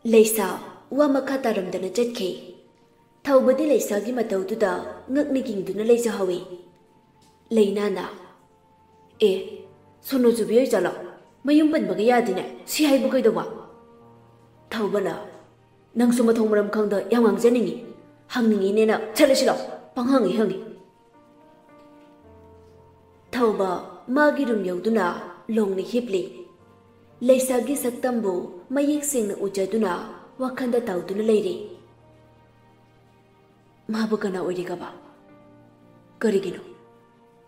ꯂꯩꯁꯥ ꯋꯥ ꯃꯈꯥ ꯇꯥꯔꯝꯗꯅ ꯆꯠꯈꯤ꯫ ꯊꯧꯕꯗꯤ ꯂꯩꯁꯥꯒꯤ ꯃꯇꯧꯗꯨꯗ ꯉꯛꯅ ꯀꯤꯡꯗꯨꯅ ꯂꯩꯖꯍꯧꯏ꯫ ꯂꯩꯅꯥꯅ "ꯑꯦ, ꯁꯣꯅꯣ ꯆꯨꯕꯤ ꯑꯣꯏ ꯆꯠꯂꯣ, ꯃꯌꯨꯝ ꯄꯟꯕꯒ ꯌꯥꯗꯦꯅꯦ, ꯁꯤ ꯍꯥꯏꯕꯨ ꯀꯩꯗꯧꯕ?" ꯊꯧꯕꯅ "ꯅꯪꯁꯨ ꯃꯊꯣꯡ ꯃꯔꯝ ꯈꯪꯗ ꯌꯥꯝ ꯉꯥꯡꯖꯅꯤꯡꯉꯤ, ꯍꯪꯅꯤꯡꯉꯤꯅꯦꯅ ꯆꯠꯂꯁꯤꯂꯣ, ꯄꯪꯍꯪꯉꯤ ꯍꯪꯉꯤ." ꯊꯧꯕ ꯃꯥꯒꯤ ꯔꯨꯝ ꯌꯧꯗꯨꯅ ꯂꯣꯡꯅ ꯍꯤꯞꯂꯤ꯫ ꯂꯩꯁꯥꯒꯤ ꯁꯛꯇꯝꯕꯨ ꯃꯌꯦꯛ ꯁꯦꯡꯅ ꯎꯖꯗꯨꯅ ꯋꯥꯈꯜꯗ ꯇꯥꯎꯗꯨꯅ ꯂꯩꯔꯤ꯫ ꯃꯥꯕꯨ ꯀꯅꯥ ꯑꯣꯏꯔꯤꯒꯕ? ꯀꯔꯤꯒꯤꯅꯣ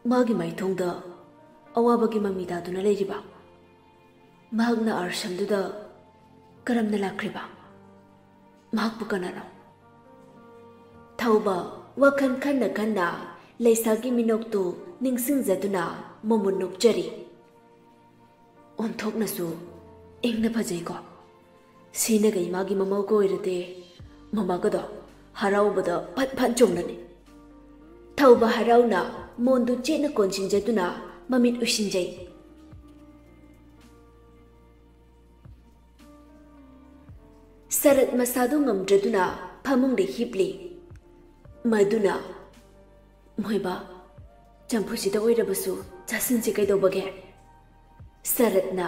ꯃꯥꯒꯤ ꯃꯥꯏꯊꯣꯡꯗ ꯑꯋꯥꯕꯒꯤ ꯃꯃꯤ ꯇꯥꯗꯨꯅ ꯂꯩꯔꯤꯕ? ꯃꯍꯥꯛꯅ ꯑꯥꯔꯁꯝꯗꯨꯗ ꯀꯔꯝꯅ ꯂꯥꯛꯈ꯭ꯔꯤꯕ? ꯃꯍꯥꯛꯄꯨ ꯀꯅꯥꯅꯣ? ꯊꯧꯕ ꯋꯥꯈꯜ ꯈꯟꯅ ꯈꯟꯅ ꯂꯩꯁꯥꯒꯤ ꯃꯤꯅꯣꯛꯇꯨ ꯅꯤꯡꯁꯤꯡꯖꯗꯨꯅ ꯃꯃꯨꯟ ꯅꯣꯛꯆꯔꯤ꯫ ꯑꯣꯟꯊꯣꯛꯅꯁꯨ ꯏꯪꯅ ꯐꯖꯩꯀꯣ꯫ ꯁꯤꯅꯒ ꯏꯃꯥꯒꯤ ꯃꯃꯧꯒ ꯑꯣꯏꯔꯗꯤ ꯃꯃꯥꯒꯗꯣ ꯍꯔꯥꯎꯕꯗ ꯐꯠ ꯐꯠ ꯆꯣꯡꯂꯅꯤ꯫ ꯊꯧꯕ ꯍꯔꯥꯎꯅ ꯃꯣꯟꯗꯨ ꯆꯦꯠꯅ ꯀꯣꯟꯁꯤꯟꯖꯗꯨꯅ ꯃꯃꯤꯠ ꯎꯏꯁꯤꯟꯖꯩ꯫ ꯁꯔꯠ ꯃꯁꯥꯗꯨ ꯉꯝꯗ꯭ꯔꯗꯨꯅ ꯐꯃꯨꯡꯗ ꯍꯤꯞꯂꯤ꯫ ꯃꯗꯨꯅ "ꯃꯣꯏꯕ, ꯆꯝꯐꯨꯠꯁꯤꯗ ꯑꯣꯏꯔꯕꯁꯨ ꯆꯥꯁꯤꯟꯁꯤ ꯀꯩꯗꯧꯕꯒꯦ?" ꯁꯔꯠꯅ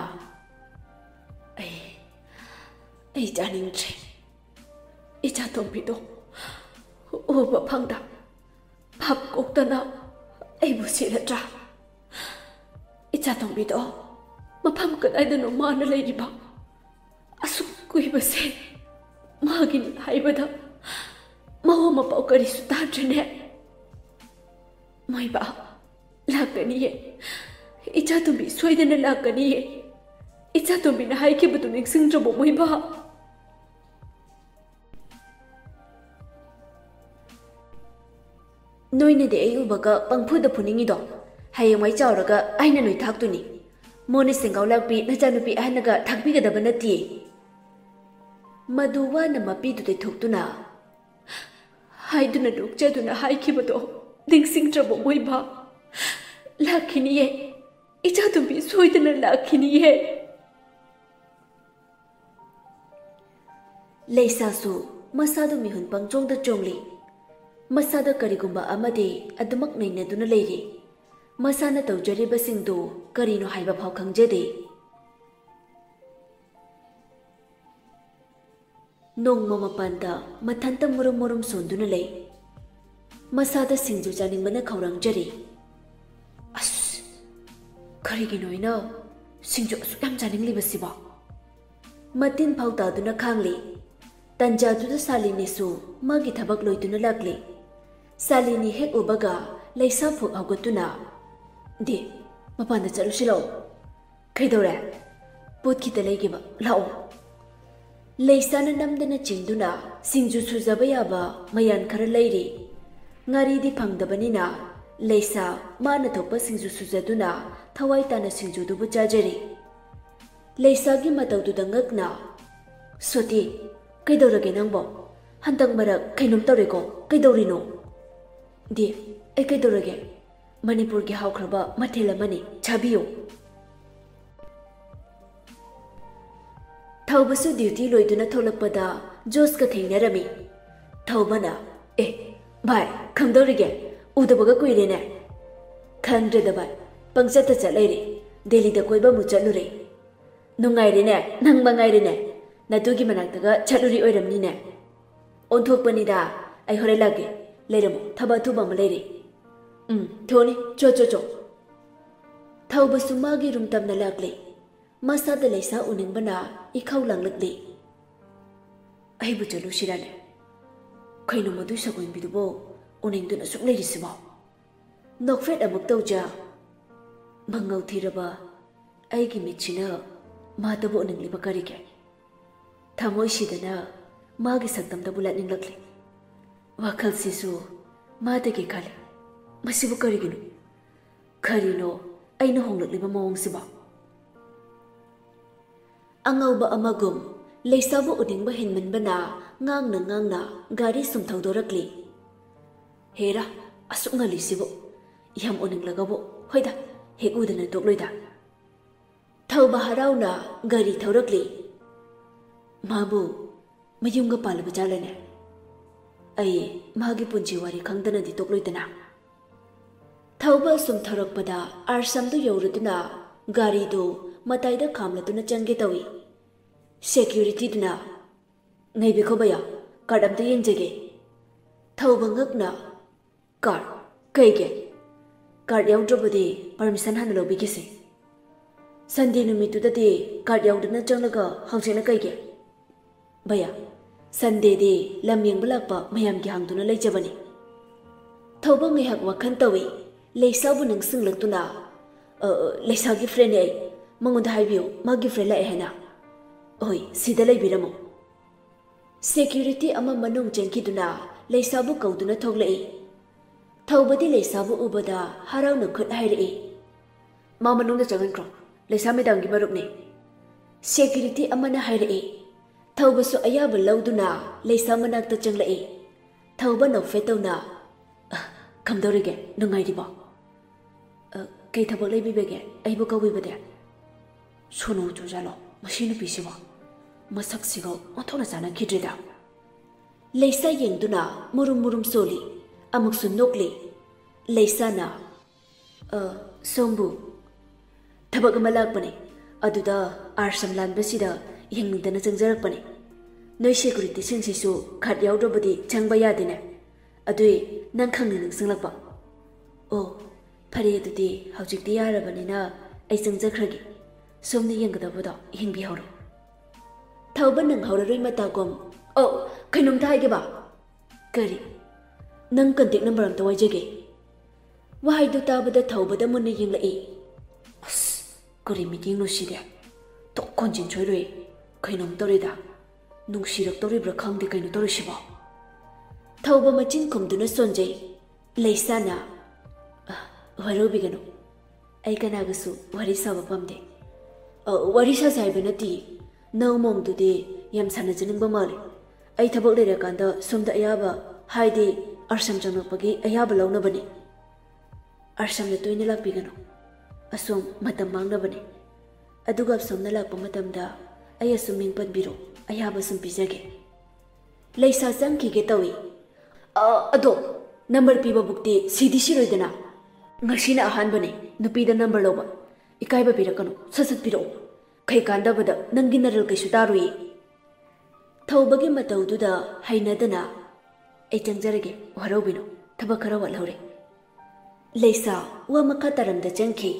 ꯑꯩ ꯆꯥꯅꯤꯡꯗ꯭ꯔꯦ. ꯏꯆꯥ ꯇꯣꯝꯕꯤꯗꯣ ꯎꯕ ꯐꯪꯗ ꯚꯥꯞ ꯀꯣꯛꯇꯅ ꯑꯩꯕꯨ ꯁꯤꯔꯗ꯭ꯔꯥ? ꯏꯆꯥ ꯇꯣꯝꯕꯤꯗꯣ ꯃꯐꯝ ꯀꯗꯥꯏꯗꯅꯣ ꯃꯥꯅ ꯂꯩꯔꯤꯕ? ꯑꯁꯨꯛ ꯀꯨꯏꯕꯁꯦ ꯃꯥꯒꯤꯅꯤ ꯍꯥꯏꯕꯗ ꯃꯋꯥ ꯃꯄꯥꯎ ꯀꯔꯤꯁꯨ ꯇꯥꯗ꯭ꯔꯦꯅꯦ. ꯃꯣꯏꯕ ꯂꯥꯛꯀꯅꯤꯌꯦ. ꯏꯆꯥ ꯇꯣꯝꯕꯤ ꯁꯣꯏꯗꯅ ꯂꯥꯛꯀꯅꯤꯌꯦ. ꯏꯆꯥ ꯇꯣꯝꯕꯤꯅ ꯍꯥꯏꯈꯤꯕꯗꯨ ꯅꯤꯡꯁꯤꯡꯗ꯭ꯔꯕꯣ ꯃꯣꯏꯕ? ꯅꯣꯏꯅꯗꯤ ꯑꯩ ꯎꯕꯒ ꯄꯪꯐꯨꯗ ꯐꯨꯅꯤꯡꯉꯤꯗꯣ? ꯍꯌꯦꯡꯋꯥꯏ ꯆꯥꯎꯔꯒ ꯑꯩꯅ ꯅꯣꯏ ꯊꯥꯛꯇꯨꯅꯤ. ꯃꯣꯟꯅ ꯁꯦꯡꯒꯥꯎ ꯂꯥꯛꯄꯤ ꯅꯆꯥꯅꯨꯄꯤ ꯑꯍꯟꯅꯒ ꯊꯥꯛꯄꯤꯒꯗꯕ ꯅꯠꯇꯦ." ꯃꯗꯨ ꯋꯥꯅ ꯃꯄꯤꯗꯨꯗ ꯊꯣꯛꯇꯨꯅ "ꯍꯥꯏꯗꯨꯅ ꯅꯣꯛꯆꯗꯨꯅ ꯍꯥꯏꯈꯤꯕꯗꯣ ꯅꯤꯡꯁꯤꯡꯗ꯭ꯔꯕꯣ ꯃꯣꯏꯕ? ꯂꯥꯛꯈꯤꯅꯤꯌꯦ. ꯏꯆꯥ ꯇꯣꯝꯕꯤ ꯁꯣꯏꯗꯅ ꯂꯥꯛꯈꯤꯅꯤꯌꯦ." ꯂꯩꯁꯥꯁꯨ ꯃꯁꯥꯗꯨ ꯃꯤꯍꯨꯟ ꯄꯪꯆꯣꯡꯗ ꯆꯣꯡꯂꯤ꯫ ꯃꯁꯥꯗ ꯀꯔꯤꯒꯨꯝꯕ ꯑꯃꯗꯤ ꯑꯗꯨꯃꯛ ꯅꯩꯅꯗꯨꯅ ꯂꯩꯔꯤ꯫ ꯃꯁꯥꯅ ꯇꯧꯖꯔꯤꯕꯁꯤꯡꯗꯨ ꯀꯔꯤꯅꯣ ꯍꯥꯏꯕ ꯐꯥꯎ ꯈꯪꯖꯗꯦ꯫ ꯅꯣꯡꯃ ꯃꯄꯥꯟꯗ ꯃꯊꯟꯇ ꯃꯨꯔꯨꯝ ꯃꯨꯔꯨꯝ ꯁꯣꯟꯗꯨꯅ ꯂꯩ꯫ ꯃꯁꯥꯗ ꯁꯤꯡꯖꯨ ꯆꯥꯅꯤꯡꯕꯅ ꯈꯧꯔꯥꯡꯖꯔꯤ꯫ ꯑꯁ, ꯀꯔꯤꯒꯤꯅꯣ ꯑꯩꯅ ꯁꯤꯡꯖꯨ ꯑꯁꯨꯛ ꯌꯥꯝ ꯆꯥꯅꯤꯡꯂꯤꯕꯁꯤꯕꯣ? ꯃꯇꯤꯟ ꯐꯥꯎ ꯇꯥꯗꯨꯅ ꯈꯥꯡꯂꯤ꯫ ꯇꯟꯖꯥꯗꯨꯗ ꯁꯥꯂꯤꯅꯤꯁꯨ ꯃꯥꯒꯤ ꯊꯕꯛ ꯂꯣꯏꯗꯨꯅ ꯂꯥꯛꯂꯤ꯫ ꯁꯥꯂꯤꯅꯤ ꯍꯦꯛ ꯎꯕꯒ ꯂꯩꯁꯥ ꯐꯨꯛ ꯍꯧꯒꯠꯇꯨꯅ "ꯗꯤ, ꯃꯄꯥꯟꯗ ꯆꯠꯂꯨꯁꯤ ꯂꯥꯛꯑꯣ." "ꯀꯩꯗꯧꯔꯦ?" "ꯄꯣꯠ ꯈꯤꯇ ꯂꯩꯒꯦꯕ, ꯂꯥꯛꯑꯣ." ꯂꯩꯁꯥꯅ ꯅꯝꯗꯅ ꯆꯤꯡꯗꯨꯅ ꯁꯤꯡꯖꯨ ꯁꯨꯖꯕ ꯌꯥꯕ ꯃꯌꯥꯟ ꯈꯔ ꯂꯩꯔꯤ꯫ ꯉꯥꯔꯤꯗꯤ ꯐꯪꯗꯕꯅꯤꯅ ꯂꯩꯁꯥ ꯃꯥꯅ ꯊꯣꯛꯄ ꯁꯤꯡꯖꯨ ꯁꯨꯖꯗꯨꯅ ꯊꯋꯥꯏ ꯇꯥꯅ ꯁꯤꯡꯖꯨꯗꯨꯕꯨ ꯆꯥꯖꯔꯤ꯫ ꯂꯩꯁꯥꯒꯤ ꯃꯇꯧꯗꯨꯗ ꯉꯛꯅ "ꯁꯣꯇꯤ, ꯀꯩꯗꯧꯔꯒꯦ ꯅꯪꯕꯣ? ꯍꯟꯗꯛ ꯃꯔꯛ ꯀꯩꯅꯣꯝ ꯇꯧꯔꯦꯀꯣ, ꯀꯩꯗꯧꯔꯤꯅꯣ?" "ꯗꯤ, ꯑꯩ ꯀꯩꯗꯧꯔꯒꯦ? ꯃꯅꯤꯄꯨꯔꯒꯤ ꯍꯥꯎꯈ꯭ꯔꯕ ꯃꯊꯦꯜ ꯑꯃꯅꯤ, ꯆꯥꯕꯤꯌꯨ." ꯊꯧꯕꯁꯨ ꯗ꯭ꯌꯨꯇꯤ ꯂꯣꯏꯗꯨꯅ ꯊꯣꯛꯂꯛꯄꯗ ꯖꯣꯁꯀ ꯊꯦꯡꯅꯔꯝꯃꯤ꯫ ꯊꯧꯕꯅ "ꯑꯦ ꯚꯥꯏ, ꯈꯪꯗꯧꯔꯤꯒꯦ? ꯎꯗꯕꯒ ꯀꯨꯏꯔꯦꯅꯦ." "ꯈꯪꯗ꯭ꯔꯦꯗ ꯚꯥꯏ, ꯄꯪꯆꯠꯇ ꯆꯠ ꯂꯩꯔꯦ. ꯗꯦꯜꯂꯤꯗ ꯀꯣꯏꯕ ꯑꯃꯨꯛ ꯆꯠꯂꯨꯔꯦ." "ꯅꯨꯡꯉꯥꯏꯔꯦꯅꯦ, ꯅꯪ ꯃꯉꯥꯏꯔꯦꯅꯦ. ꯅꯇꯨꯒꯤ ꯃꯅꯥꯛꯇꯒ ꯆꯠꯂꯨꯔꯤ ꯑꯣꯏꯔꯝꯅꯤꯅꯦ." "ꯑꯣꯟꯊꯣꯛꯄꯅꯤꯗ. ꯑꯩ ꯍꯣꯔꯦꯟ ꯂꯥꯛꯀꯦ. ꯂꯩꯔꯝꯃꯣ, ꯊꯕꯛ ꯑꯊꯨꯕ ꯑꯃ ꯂꯩꯔꯦ." "ꯊꯣꯛꯑꯅꯤ, ꯆꯣ." ꯊꯧꯕꯁꯨ ꯃꯥꯒꯤ ꯔꯨꯝ ꯇꯝꯅ ꯂꯥꯛꯂꯤ꯫ ꯃꯁꯥꯗ ꯂꯩꯁꯥ ꯎꯅꯤꯡꯕꯅ ꯏꯈꯧ ꯂꯥꯡꯂꯛꯂꯤ꯫ "ꯑꯩꯕꯨ ꯆꯠꯂꯨꯁꯤꯔꯅꯦ? ꯀꯩꯅꯣ ꯃꯗꯨꯏ ꯁꯒꯣꯏꯟꯕꯤꯗꯨꯕꯨ ꯎꯅꯤꯡꯗꯨꯅ ꯁꯨꯛ ꯂꯩꯔꯤꯁꯤꯕꯣ?" ꯅꯣꯛꯐꯦꯠ ꯑꯃꯨꯛ ꯇꯧꯖ꯫ ꯃꯉꯧ ꯊꯤꯔꯕ ꯑꯩꯒꯤ ꯃꯤꯠꯁꯤꯅ ꯃꯥꯗꯕꯨ ꯎꯅꯤꯡꯂꯤꯕ ꯀꯔꯤꯒꯦ? ꯊꯃꯣꯏꯁꯤꯗꯅ ꯃꯥꯒꯤ ꯁꯛꯇꯝꯗꯕꯨ ꯂꯥꯠꯅꯤꯡꯂꯛꯂꯤ꯫ ꯋꯥꯈꯜꯁꯤꯁꯨ ꯃꯥꯗꯒꯤ ꯈꯜꯂꯤ꯫ ꯃꯁꯤꯕꯨ ꯀꯔꯤꯒꯤꯅꯣ? ꯀꯔꯤꯅꯣ ꯑꯩꯅ ꯍꯣꯡꯂꯛꯂꯤꯕ ꯃꯑꯣꯡꯁꯤꯕꯣ? ꯑꯉꯧꯕ ꯑꯃꯒꯨꯝ ꯂꯩꯁꯥꯕꯨ ꯎꯅꯤꯡꯕ ꯍꯦꯟꯃꯟꯕꯅ ꯉꯥꯡꯅ ꯒꯥꯔꯤ ꯁꯨꯝ ꯊꯧꯗꯣꯔꯛꯂꯤ꯫ "ꯍꯦꯔꯥ, ꯑꯁꯨꯛ ꯉꯜꯂꯤꯁꯤꯕꯨ ꯌꯥꯝ ꯎꯅꯤꯡꯂꯒꯕꯨ, ꯍꯣꯏꯗ, ꯍꯦꯛ ꯎꯗꯅ ꯇꯣꯛꯂꯣꯏꯗ." ꯊꯧꯕ ꯍꯔꯥꯎꯅ ꯒꯥꯔꯤ ꯊꯧꯔꯛꯂꯤ꯫ ꯃꯥꯕꯨ ꯃꯌꯨꯝꯒ ꯄꯥꯜꯂꯕ ꯖꯥꯠꯂꯅꯦ? ꯑꯩ ꯃꯥꯒꯤ ꯄꯨꯟꯁꯤ ꯋꯥꯔꯤ ꯈꯪꯗꯅꯗꯤ ꯇꯣꯛꯂꯣꯏꯗꯅ꯫ ꯊꯧꯕ ꯑꯁꯨꯝ ꯊꯧꯔꯛꯄꯗ ꯑꯥꯔꯁꯝꯗꯨ ꯌꯧꯔꯗꯨꯅ ꯒꯥꯔꯤꯗꯨ ꯃꯇꯥꯏꯗ ꯈꯥꯝꯂꯗꯨꯅ ꯆꯪꯒꯦ ꯇꯧꯏ꯫ ꯁꯦꯀ꯭ꯌꯨꯔꯤꯇꯤꯗꯨꯅ "ꯉꯥꯏꯕꯤꯈꯣ ꯚꯩꯌꯥ, ꯀꯥꯔꯗ ꯑꯝꯇ ꯌꯦꯡꯖꯒꯦ." ꯊꯧꯕ ꯉꯛꯅ "ꯀꯥꯔꯗ? ꯀꯩꯒꯤ? ꯀꯥꯔꯗ ꯌꯥꯎꯗ꯭ꯔꯕꯗꯤ ꯄꯔꯃꯤꯁꯟ ꯍꯥꯟꯅ ꯂꯧꯕꯤꯒꯦꯁꯦ꯫ ꯁꯟꯗꯦ ꯅꯨꯃꯤꯠꯇꯨꯗꯗꯤ ꯀꯥꯔꯗ ꯌꯥꯎꯗꯅ ꯆꯪꯂꯒ ꯍꯧꯖꯤꯛꯅ ꯀꯩꯒꯤ?" "ꯚꯩꯌꯥ, ꯁꯟꯗꯦꯗꯤ ꯂꯝ ꯌꯦꯡꯕ ꯂꯥꯛꯄ ꯃꯌꯥꯝꯒꯤ ꯍꯥꯡꯗꯨꯅ ꯂꯩꯖꯕꯅꯤ." ꯊꯧꯕ ꯉꯥꯏꯍꯥꯛ ꯋꯥꯈꯜ ꯇꯧꯏ꯫ ꯂꯩꯁꯥꯕꯨ ꯅꯤꯡꯁꯤꯡꯂꯛꯇꯨꯅ "ꯂꯩꯁꯥꯒꯤ ꯐ꯭ꯔꯦꯟꯅꯦ ꯑꯩ, ꯃꯉꯣꯟꯗ ꯍꯥꯏꯕꯤꯌꯨ ꯃꯥꯒꯤ ꯐ꯭ꯔꯦꯟ ꯂꯥꯛꯑꯦ ꯍꯥꯏꯅ." "ꯍꯣꯏ, ꯁꯤꯗ ꯂꯩꯕꯤꯔꯝꯃꯣ." ꯁꯦꯀ꯭ꯌꯨꯔꯤꯇꯤ ꯑꯃ ꯃꯅꯨꯡ ꯆꯪꯈꯤꯗꯨꯅ ꯂꯩꯁꯥꯕꯨ ꯀꯧꯗꯨꯅ ꯊꯣꯛꯂꯛꯏ꯫ ꯊꯧꯕꯗꯤ ꯂꯩꯁꯥꯕꯨ ꯎꯕꯗ ꯍꯔꯥꯎꯅ ꯈꯨꯠ ꯍꯥꯏꯔꯛꯏ꯫ "ꯃꯥ ꯃꯅꯨꯡꯗ ꯆꯪꯍꯟꯈ꯭ꯔꯣ, ꯂꯩꯁꯥ ꯃꯦꯗꯥꯝꯒꯤ ꯃꯔꯨꯞꯅꯤ." ꯁꯦꯀ꯭ꯌꯨꯔꯤꯇꯤ ꯑꯃꯅ ꯍꯥꯏꯔꯛꯏ꯫ ꯊꯧꯕꯁꯨ ꯑꯌꯥꯕ ꯂꯧꯗꯨꯅ ꯂꯩꯁꯥ ꯃꯅꯥꯛꯇ ꯆꯪꯂꯛꯏ꯫ ꯊꯧꯕ ꯅꯣꯛꯐꯦꯠ ꯇꯧꯅ "ꯀꯝꯗꯧꯔꯤꯒꯦ, ꯅꯨꯡꯉꯥꯏꯔꯤꯕꯣ? ꯀꯩ ꯊꯕꯛ ꯂꯩꯕꯤꯕꯒꯦ ꯑꯩꯕꯨ ꯀꯧꯕꯤꯕꯗꯤ?" "ꯁꯣꯅꯣ ꯆꯨꯖꯥꯠꯂꯣ ꯃꯁꯤ ꯅꯨꯄꯤꯁꯤꯕꯣ, ꯃꯁꯛꯁꯤꯒ ꯑꯣꯟꯊꯣꯛꯅ ꯆꯥꯟꯅꯈꯤꯗ꯭ꯔꯦꯗ." ꯂꯩꯁꯥ ꯌꯦꯡꯗꯨꯅ ꯃꯨꯔꯨꯝ ꯃꯨꯔꯨꯝ ꯁꯣꯜꯂꯤ, ꯑꯃꯨꯛꯁꯨ ꯅꯣꯛꯂꯤ꯫ ꯂꯩꯁꯥꯅ "ꯁꯣꯝꯕꯨ?" "ꯊꯕꯛ ꯑꯃ ꯂꯥꯛꯄꯅꯤ, ꯑꯗꯨꯗ ꯑꯥꯔꯁꯝ ꯂꯥꯟꯕꯁꯤꯗ ꯌꯦꯡꯅꯤꯡꯗꯅ ꯆꯪꯖꯔꯛꯄꯅꯤ꯫ ꯅꯣꯏ ꯁꯦꯀ꯭ꯌꯨꯔꯤꯇꯤꯁꯤꯡꯁꯤꯁꯨ ꯀꯥꯔꯗ ꯌꯥꯎꯗ꯭ꯔꯕꯗꯤ ꯆꯪꯕ ꯌꯥꯗꯦꯅꯦ, ꯑꯗꯨꯏ ꯅꯪ ꯈꯪꯅ ꯅꯤꯡꯁꯤꯡꯂꯛꯄ." "ꯑꯣ, ꯐꯔꯦ ꯑꯗꯨꯗꯤ ꯍꯧꯖꯤꯛꯇꯤ ꯌꯥꯔꯕꯅꯤꯅ ꯑꯩ ꯆꯪꯖꯈ꯭ꯔꯒꯦ, ꯁꯣꯝꯅ ꯌꯦꯡꯒꯗꯕꯗꯣ ꯌꯦꯡꯕꯤꯍꯧꯔꯣ." ꯊꯧꯕ ꯅꯪꯍꯧꯔꯔꯣꯏ ꯃꯇꯥꯒꯨꯝ "ꯀꯩꯅꯣꯝꯇ ꯍꯥꯏꯒꯦꯕ." "ꯀꯔꯤ?" "ꯅꯪ ꯀꯟꯇꯦꯛ ꯅꯝꯕꯔ ꯑꯝꯇ ꯋꯥꯏꯖꯒꯦ." ꯋꯥꯍꯩꯗꯨ ꯇꯥꯕꯗ ꯊꯧꯕꯗ ꯃꯨꯟꯅ ꯌꯦꯡꯂꯛꯏ꯫ ꯑꯁ, ꯀꯔꯤ ꯃꯤꯠꯌꯦꯡꯅꯣ ꯁꯤꯗꯤ? ꯊꯣꯛ ꯈꯣꯟꯖꯤꯟ ꯁꯣꯏꯔꯣꯏ, ꯀꯩꯅꯣꯝ ꯇꯧꯔꯦꯗ, ꯅꯨꯡꯁꯤꯔꯛꯇꯧꯔꯤꯕ꯭ꯔꯥ ꯈꯪꯗꯦ ꯀꯩꯅꯣ ꯇꯧꯔꯤꯁꯤꯕꯣ꯫ ꯊꯧꯕ ꯃꯆꯤꯟ ꯈꯨꯝꯗꯨꯅ ꯁꯣꯟꯖꯩ꯫ ꯂꯩꯁꯥꯅ "ꯋꯥꯔꯧꯕꯤꯒꯅꯨ, ꯑꯩ ꯀꯅꯥꯒꯁꯨ ꯋꯥꯔꯤ ꯁꯥꯕ ꯄꯥꯝꯗꯦ." "ꯋꯥꯔꯤ ꯁꯥꯁꯦ ꯍꯥꯏꯕ ꯅꯠꯇꯦ, ꯅꯪ ꯃꯑꯣꯡꯗꯨꯗꯤ ꯌꯥꯝ ꯁꯥꯟꯅꯖꯅꯤꯡꯕ ꯃꯥꯜꯂꯤ꯫ ꯑꯩ ꯊꯕꯛ ꯂꯩꯔꯀꯥꯟꯗ ꯁꯣꯝꯗ ꯑꯌꯥꯕ, ꯍꯥꯏꯗꯤ ꯑꯥꯔꯁꯝ ꯆꯪꯂꯛꯄꯒꯤ ꯑꯌꯥꯕ ꯂꯧꯅꯕꯅꯤ." "ꯑꯥꯔꯁꯝꯗ ꯇꯣꯏꯅ ꯂꯥꯛꯄꯤꯒꯅꯨ, ꯑꯁꯣꯝ ꯃꯇꯝ ꯃꯥꯡꯅꯕꯅꯤ. ꯑꯗꯨꯒ ꯁꯣꯝꯅ ꯂꯥꯛꯄ ꯃꯇꯝꯗ ꯑꯩ ꯑꯁꯨꯝ ꯃꯤꯡ ꯄꯟꯕꯤꯔꯣ, ꯑꯌꯥꯕ ꯁꯨꯝ ꯄꯤꯖꯒꯦ." ꯂꯩꯁꯥ ꯆꯪꯈꯤꯒꯦ ꯇꯧꯏ꯫ "ꯑꯗꯣ ꯅꯝꯕꯔ ꯄꯤꯕ ꯕꯨꯛꯇꯤ ꯁꯤꯗꯤ ꯁꯤꯔꯣꯏꯗꯅ? ꯉꯁꯤꯅ ꯑꯍꯥꯟꯕꯅꯤ ꯅꯨꯄꯤꯗ ꯅꯝꯕꯔ ꯂꯧꯕ, ꯏꯀꯥꯏꯕ ꯄꯤꯔꯛꯀꯅꯨ, ꯁꯠ ꯁꯠ ꯄꯤꯔꯛꯑꯣ, ꯀꯩ ꯀꯥꯟꯗꯕꯗ ꯅꯪꯒꯤ ꯅꯔꯜ ꯀꯩꯁꯨ ꯇꯥꯔꯣꯏꯌꯦ." ꯊꯧꯕꯒꯤ ꯃꯇꯧꯗꯨꯗ ꯍꯩꯅꯗꯅ "ꯑꯩ ꯆꯪꯖꯔꯒꯦ, ꯋꯥꯔꯧꯕꯤꯅꯨ, ꯊꯕꯛ ꯈꯔ ꯋꯥꯠꯍꯧꯔꯦ." ꯂꯩꯁꯥ ꯋꯥ ꯃꯈꯥ ꯇꯥꯔꯝꯗ ꯆꯪꯈꯤ꯫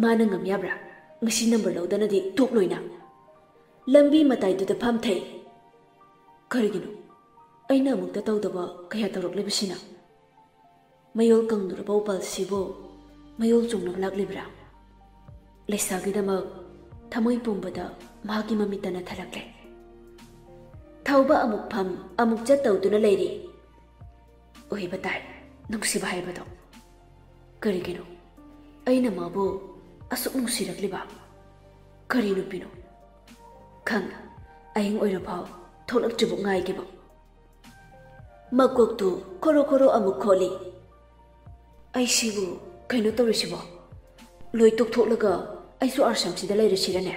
"ꯃꯥꯅ ꯉꯝ ꯌꯥꯕ꯭ꯔꯥ? ꯉꯁꯤ ꯅꯝꯕꯔ ꯂꯧꯗꯅꯗꯤ ꯊꯣꯛꯂꯣꯏꯅ." ꯂꯝꯕꯤ ꯃꯇꯥꯏꯗꯨꯗ ꯐꯝꯊꯩ꯫ "ꯀꯔꯤꯒꯤꯅꯣ ꯑꯩꯅ ꯑꯃꯨꯛꯇ ꯇꯧꯗꯕ ꯀꯌꯥ ꯇꯧꯔꯛꯂꯤꯕꯁꯤꯅ? ꯃꯌꯣꯜ ꯀꯪꯂꯨꯔꯕ ꯎꯄꯥꯜꯁꯤꯕꯨ ꯃꯌꯣꯜ ꯆꯣꯡꯅꯕ ꯂꯥꯛꯂꯤꯕ꯭ꯔꯥ?" ꯂꯩꯁꯥꯒꯤꯗꯃꯛ ꯊꯃꯣꯏ ꯄꯨꯝꯕꯗ ꯃꯍꯥꯛꯀꯤ ꯃꯃꯤꯠꯇꯅ ꯊꯜꯂꯛꯂꯦ꯫ ꯊꯧꯕ ꯑꯃꯨꯛ ꯐꯝ ꯑꯃꯨꯛ ꯆꯠ ꯇꯧꯗꯨꯅ ꯂꯩꯔꯤ꯫ "ꯑꯣꯏꯕ ꯇꯥꯏ, ꯅꯨꯡꯁꯤꯕ ꯍꯥꯏꯕꯗꯣ꯫ ꯀꯔꯤꯒꯤꯅꯣ ꯑꯩꯅ ꯃꯥꯕꯨ ꯑꯁꯨꯛ ꯅꯨꯡꯁꯤꯔꯛꯂꯤꯕ? ꯀꯔꯤ ꯅꯨꯄꯤꯅꯣ? ꯈꯪꯉꯦ, ꯑꯍꯤꯡ ꯑꯣꯏꯔꯐꯥꯎ ꯊꯣꯛꯂꯛꯇ꯭ꯔꯤꯕ ꯉꯥꯏꯒꯦꯕ." ꯃꯀꯣꯛꯇꯨ ꯈꯣꯔꯣ ꯈꯣꯔꯣ ꯑꯃꯨꯛ ꯈꯣꯠꯂꯤ꯫ "ꯑꯩꯁꯤꯕꯨ ꯀꯩꯅꯣ ꯇꯧꯔꯤꯁꯤꯕꯣ? ꯂꯣꯏ ꯇꯣꯛꯊꯣꯛꯂꯒ ꯑꯩꯁꯨ ꯑꯥꯔꯁꯝꯁꯤꯗ ꯂꯩꯔꯁꯤꯔꯅꯦ?"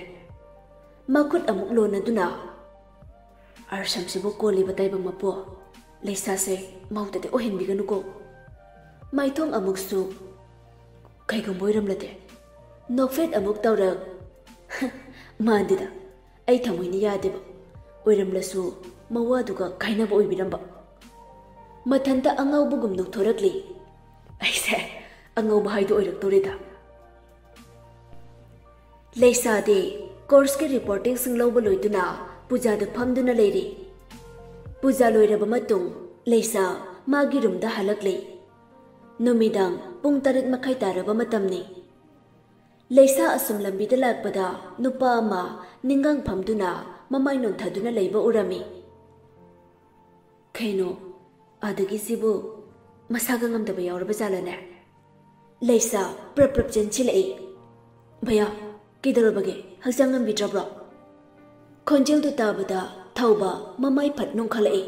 ꯃꯈꯨꯠ ꯑꯃꯨꯛ ꯂꯣꯟꯅꯗꯨꯅ "ꯑꯥꯔꯁꯝꯁꯤꯕꯨ ꯀꯣꯜꯂꯤꯕ ꯇꯥꯏꯕꯪ ꯃꯄꯨ, ꯂꯩꯁꯥꯁꯦ ꯃꯧꯗꯗꯤ ꯑꯣꯏꯍꯟꯕꯤꯒꯅꯨꯀꯣ." ꯃꯥꯏꯊꯣꯡ ꯑꯃꯨꯛꯁꯨ "ꯀꯩꯒꯨꯝꯕ ꯑꯣꯏꯔꯝꯂꯗꯤ?" ꯅꯣꯛꯐꯦꯠ ꯑꯃꯨꯛ ꯇꯧꯔꯛ "ꯃꯥꯟꯗꯦꯗ, ꯑꯩ ꯊꯃꯣꯏꯅ ꯌꯥꯗꯦꯕ, ꯑꯣꯏꯔꯝꯂꯁꯨ ꯃꯋꯥꯗꯨꯒ ꯈꯥꯏꯅꯕ ꯑꯣꯏꯕꯤꯔꯝꯕ." ꯃꯊꯟꯇ ꯑꯉꯥꯎꯕꯒꯨꯝ ꯅꯣꯛꯊꯣꯔꯛꯂꯤ꯫ "ꯑꯩꯁꯦ ꯑꯉꯧꯕ ꯍꯥꯏꯗꯨ ꯑꯣꯏꯔꯛꯇꯣꯔꯦꯗ." ꯂꯩꯁꯥꯗꯤ ꯀꯣꯔꯁꯀꯤ ꯔꯤꯄꯣꯔꯇꯤꯡꯁꯤꯡ ꯂꯧꯕ ꯂꯣꯏꯗꯨꯅ ꯄꯨꯖꯥꯗ ꯐꯝꯗꯨꯅ ꯂꯩꯔꯤ꯫ ꯄꯨꯖꯥ ꯂꯣꯏꯔꯕ ꯃꯇꯨꯡ ꯂꯩꯁꯥ ꯃꯥꯒꯤ ꯔꯨꯝꯗ ꯍꯜꯂꯛꯂꯤ꯫ ꯅꯨꯃꯤꯗꯥꯡ ꯄꯨꯡ 8:30 ꯇꯥꯔꯕ ꯃꯇꯝꯅꯤ꯫ ꯂꯩꯁꯥ ꯑꯁꯨꯝ ꯂꯝꯕꯤꯗ ꯂꯥꯛꯄꯗ ꯅꯨꯄꯥ ꯑꯃ ꯅꯤꯡꯒꯥꯡ ꯐꯝꯗꯨꯅ ꯃꯃꯥꯏ ꯅꯣꯟꯊꯗꯨꯅ ꯂꯩꯕ ꯎꯔꯝꯃꯤ꯫ "ꯀꯩꯅꯣ ꯑꯥꯗꯒꯤꯁꯤꯕꯨ ꯃꯁꯥꯒ ꯉꯝꯗꯕ ꯌꯥꯎꯔꯕ ꯖꯥꯠꯂꯅꯦ?" ꯂꯩꯁꯥ ꯄ꯭ꯔꯞ ꯄ꯭ꯔꯞ ꯆꯦꯟꯁꯤꯜꯂꯛꯏ꯫ "ꯚꯩꯌꯥ, ꯀꯩꯗꯧꯔꯕꯒꯦ, ꯍꯛꯆꯥꯡ ꯉꯝꯕꯤꯗ꯭ꯔꯕ꯭ꯔꯣ?" ꯈꯣꯟꯖꯦꯜꯗꯨ ꯇꯥꯕꯗ ꯊꯧꯕ ꯃꯃꯥꯏ ꯐꯠ ꯅꯣꯡꯈꯠꯂꯛꯏ꯫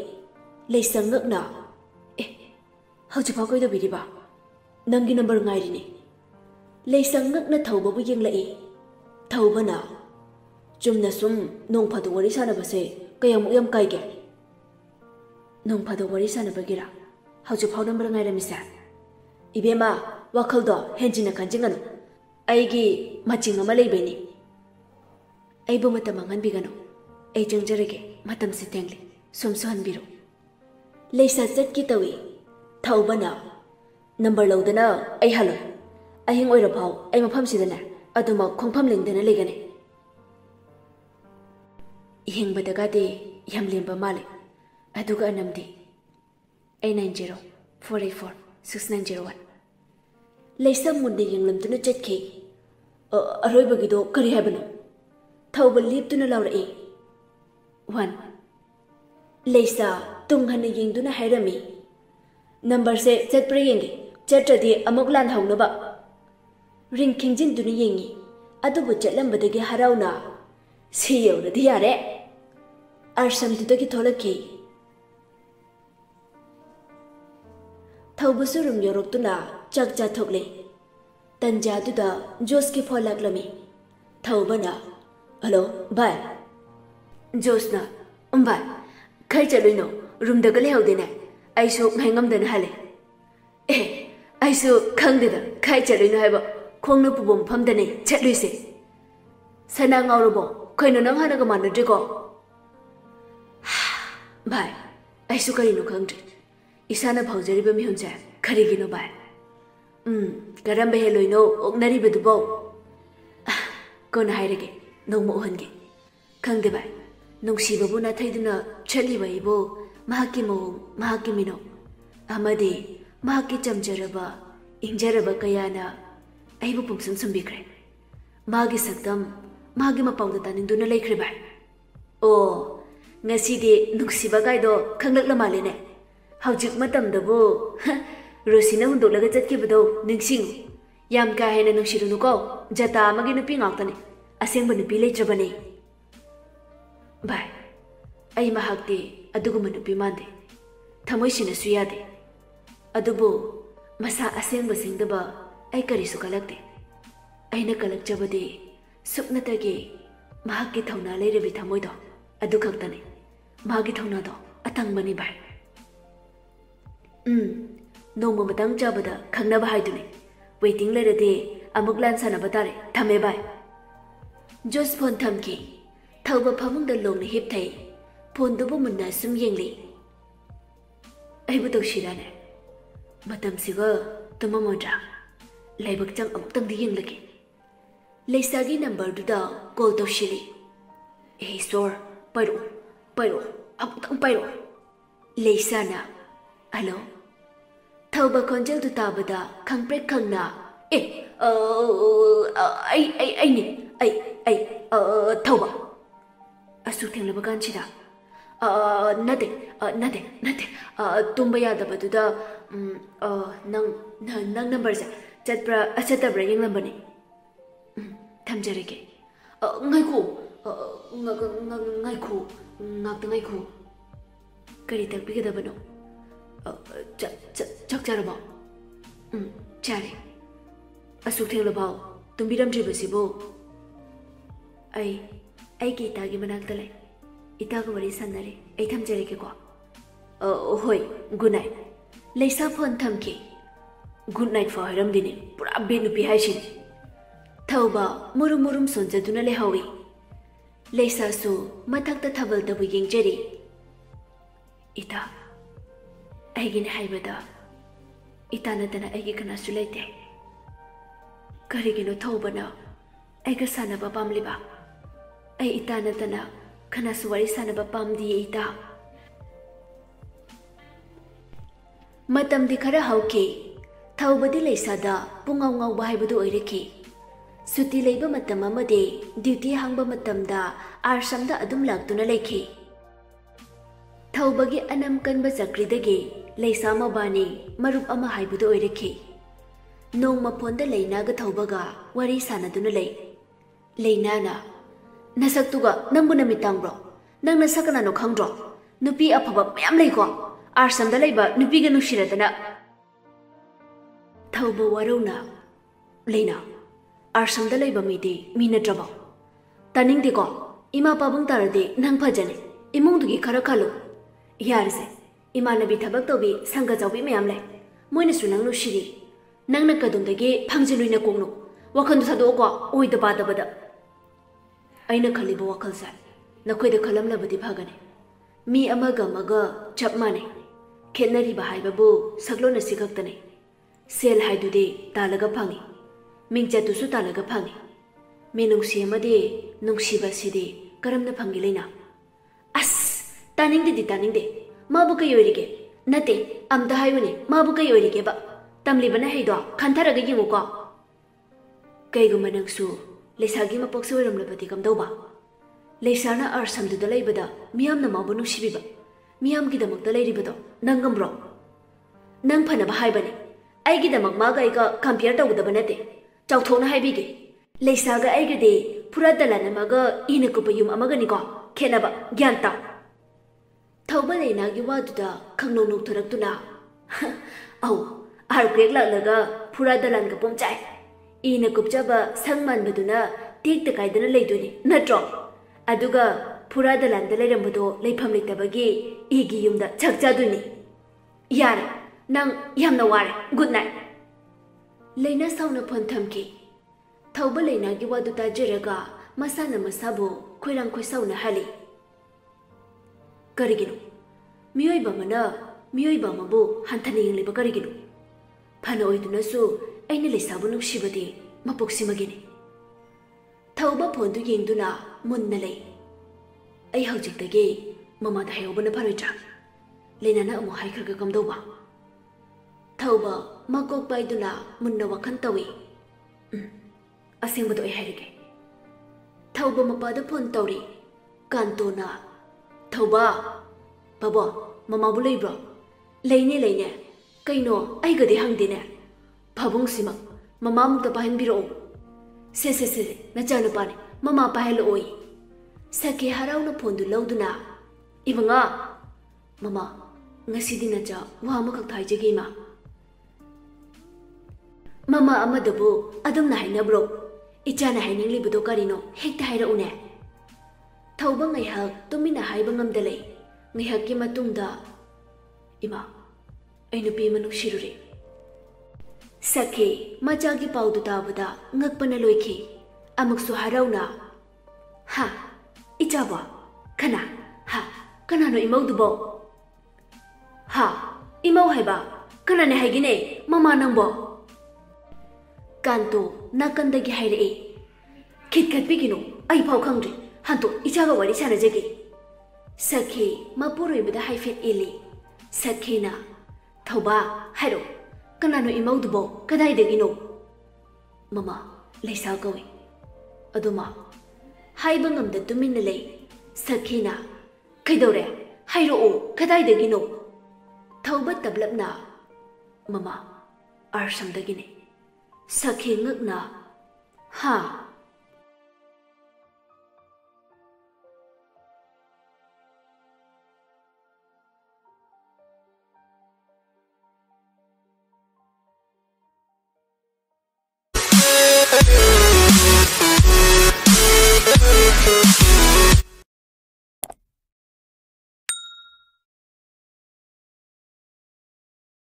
ꯂꯩꯁꯥ ꯉꯛꯅ "ꯍꯧꯖꯤꯛꯐꯥꯎ ꯀꯩꯗꯧꯕꯤꯔꯤꯕ? ꯅꯪꯒꯤ ꯅꯝꯕꯔ ꯉꯥꯏꯔꯤꯅꯤ." ꯂꯩꯁꯥ ꯉꯛꯅ ꯊꯧꯕꯕꯨ ꯌꯦꯡꯂꯛꯏ꯫ ꯊꯧꯕꯅ चुमना सुम नोंग फादो वरी सानबसे कयामुक यम काइगे नोंग फादो वरी सानबगिरा हौजु फाउ नंबर ngairamiसे इबेमा वाखलदो हेंजिना खंजिंगन आइगी मचिंग अमा लेबेनी आइबो मत मांगनबिगनो आई जंगजरगे मतम से तेंगले सोमसो हनबिरो लेसा चट की तवी थौबना नंबर लौदना आई हलो अहिंग ओइरा फाउ आई मफम सिदना अदुमा खोंफम लिंगदना लेगने हिंगबदगादे यम लेंबा माले अदुगा अनमदी 8904846901 लेसा मुंडे यंगलमदुना चटखे अरोइबगिदो करी हाबनो थौबल लिपतुना लाउरए 1 लेसा तुंगहन यंगदुना हैरमी नंबर से चटप्रे यंगे चट्रदी अमुक लान हौनबा रिंग खिंजिनदुना यंगी अदुबु चटलंबदगे हराउना सी यौरदी यारे आरसमदुदगी थोलकी थौबसु रूम यौरक्तुना चक चाथोकले तंजादुदा जोस की फोन लागलमी थौबना हेलो बाय जोसना बाय खै चलुइनो रूम दगा लेहौदेने आइसु ngaingam हाले ए आइसु खंगदेदा खै चलुइनो हाइबा खोंनो पुबम फमदने चटलुइसे सना ngaurobo खैनो नंग हानगा मानद्रेको बाय आइसु करिनो खंगद्रे इसाना भाउजरिबा मिहुंजा खरिगिनो बाय करम हेलोइनो ओगनरिबदुबो कोन हाइरगे नोंमो ओहनगे खंगदे बाय नुंसीबबु नाथैदुना छलिबैबो महाकी मो महाकी मिनो अमदे महाकी चमजरबा इंजरबा कयाना आइबु पुमसुम सुमबिख्रे मागी सक्तम मागी मपाउदा तानिंदुना लेख्रे बाय ओ ngaside nuksiba gaido khanglakla malene hawjik matamdabo rosina hundolaga chatkibado ningsing yam ka hena nungsirunu ko jata amagi nupi ngaktane asengba nupi leitrabane bai ai mahakte aduguma nupi mande thamoisina suyade adubo masa asengba singdaba ai karisu kalakte aina kalakjabade suknatage mahakki thauna leirebi thamoido adu khaktane मागी थौना दो अतंग बनी bye नोंगो Matang चाबदा खंगनबा हाइदुने waiting लेरदे अमुक लान सानबा तारे थमे bye जोस phone थमकी थौबा फमुंग लोंग hip थै phone दुबु Munna सुम येंगली आइबु तौशिराने मतम सिगा तुममोद्रा लाइबक चंग अमुक तंग येंगलके लेसागी नंबर दुदा कॉल तौशिली ए सोर परो पैरो अमुक्तंग पैरो लेसाना हेलो थौबा खोंजल दु ताबदा खंगप्रे खंगना ए आई थौबा असु थेंगलबा कानचिदा नते तुम्बा यादबदुदा नंग नंबर से चतप्रा अचतब्रा येंगलबने थमजरेगे ngaiko ngaktangaiko kari takpigadabano chak charabo chare asuk thenglabao tumbiramdribasibo ai ki itagi manakta lai itaga wari sannare ai thamjarege ko hoi good night leisa phone thamki good night for haramdine pura benupi haishin thauba murum sonjaduna lehawi लेसा सो मथक थबल तब येंजरी इता आइगिन हाइबदा इता नतना आइगी कनासु लेते करिगिनो थौबना आइगा सानबा पामलिबा आई इता नतना कनासु वारी सानबा पामदी इता मतम दि खरा हौके थौबदि लेसादा पुंगाव ngaw हाइबदु ओइरकी सुती लेबा मतम अमदे ड्यूटी हांगबा मतमदा आरसमदा अदुम लागतुना लेखि थौबगी अनम कनबा चक्रीदगे लेसा मबानी मरुप अमा हाइबदु ओइरखि नोंग मफोंदा लेनागा थौबगा वरी सानदुना ले लेनाना नसक्तुगा नंबु नमितांग्रो नंग नसकना नो खंग्रो नुपी अफबा मयाम लेको आरसमदा लेबा नुपीगा नुशिरदना थौबा वरौना लेना आरसमदा लेबा मीदे मीनद्रबा तनिंग देखो Ima pabung tarade nang phajane. Imung dugi khara khalo. Yarse. Imanabi thabak tobi sangga jawbi mayam lai. Moina su nang no shiri. Nang na kadum dage phangjiluina kongno. Wakhan sado ko oi da bada bada. Aina khaliba wakal sa. Nakhoi da khalam labadi phagane. Mi amaga maga chap mane. Khenari ba hai babu saklo na sigaktane. Sel hai dude talaga phangi. Mingcha tu su talaga phangi. Me nungsi amade nungsi baside karamna phangi leina. As taning de mabu kay yorige. Nate amda hayune mabu kay yorige ba. Tamli bana haydo khantaraga yingu ko. Kay gumanang su lesagi mapoksa waram labadi kamdaw ba. Lesana arsam du dalay bada miyam na mabu nungsi biba. Miyam gidamak dalay ribado nangam bro. Nang panaba haybane. Ay gidamak maga iga compare tawdaba nate. Chawthona haybige. Leisaga aigade pura dalana maga ina kupayum amaga niko khenaba gyanta. Thauba leina gi waduda khangno nok thoraktuna. Au argrek laga pura dalan ga pomchai. Ina kupjaba sangman baduna tik ta kaidana leidoni natro. Aduga pura dalan da leirambado leifam leitabagi igi yumda chakchaduni. Yare nang yamna ware good night. Leina sauna phon thamki. Thauba leina gi wadu tajiraga masana masabu khoirang khoisauna hali. Karigino. Miyoiba mana miyoiba mabu hanthani yingliba karigino. Phana oiduna su aina leisabu nungshibadi mapoksimagini. Thauba phondu yingduna munna lei. Ai haujiktagi mama da hayobana pharoitra. Leina na amu haikhraga kamdauba. Thauba makok baiduna munna wakhan tawi. Asing bado ay harige. Thauba mapada phone tauri. Kanto na. Thauba. Babo, mama bu leibro. Leine. Kaino ay gadi hangdine. Babong simak. Mama mukta pahin biro. Se. Najano pane. Mama pahelo oi. Sake haraw na phone du lauduna. Iba nga. Mama, ngasidi na ja wama kak thaijagi ma. Mama amadabu adum na hainabro. Ichana haining libudo karino hekta haira une. Thauba ngaihak tumina haiba ngamdalei. Ngaihakki matungda ima ai nupi manuk shirure. Sakhe machagi paudu tabada ngakpana loikhi. Amuksu harauna. Ha, ichaba. Kana. Ha, kana no imaudubo. Ha, imau haiba. Kana ne haigine mama nangbo. Kanto nakandagi hairee. Kitkat bigino ay pau khangri hanto ichaga wari sanajagi. Sakhe mapuroi bada haifet ili. Sakhe na thauba hairo kanano imaudubo kadai dagino. Mama leisa gawi. Aduma haiba ngamda tuminna lei. Sakhe na kaidore hairo o kadai dagino. Thauba tablapna mama arsam dagine. Sakhe ngakna. Ha.